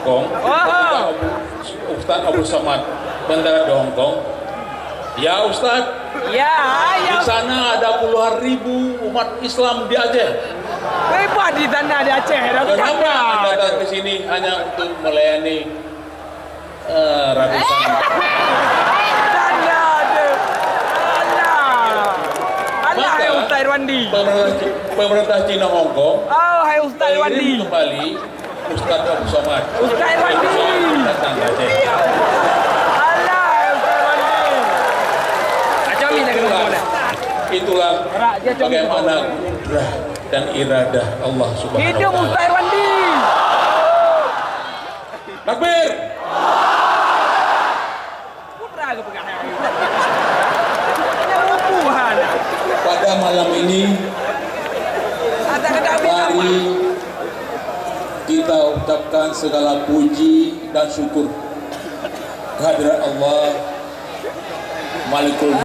Hong Kong, ketika Ustaz Abu Samad bandara di Hong Kong. Ya Ustaz, Ya, di sana ada puluhan ribu umat Islam di Aceh. Hebat di sana di Aceh. Kenapa Anda datang ke sini hanya untuk melayani ratusan? Sana ada. Alah, hai Ustaz Irwandi. Pemerintah Cina Hong Kong Oh, hai Ustaz Irwandi. kirim kembali Ustaz Abu Samad. Ustaz Irwandi. Datang ke Aceh. Alah, hai Ustaz Irwandi. Macam ni nak kena. Itulah bagaimana kudrah dan iradah Allah Subhanahu wa Hidup taala. Ustaz Irwandi. Takbir. Putra ke pegang hai. Yang rupuhan. Pada malam ini Ada kena mari kita ucapkan segala puji dan syukur kehadirat Allah Malikul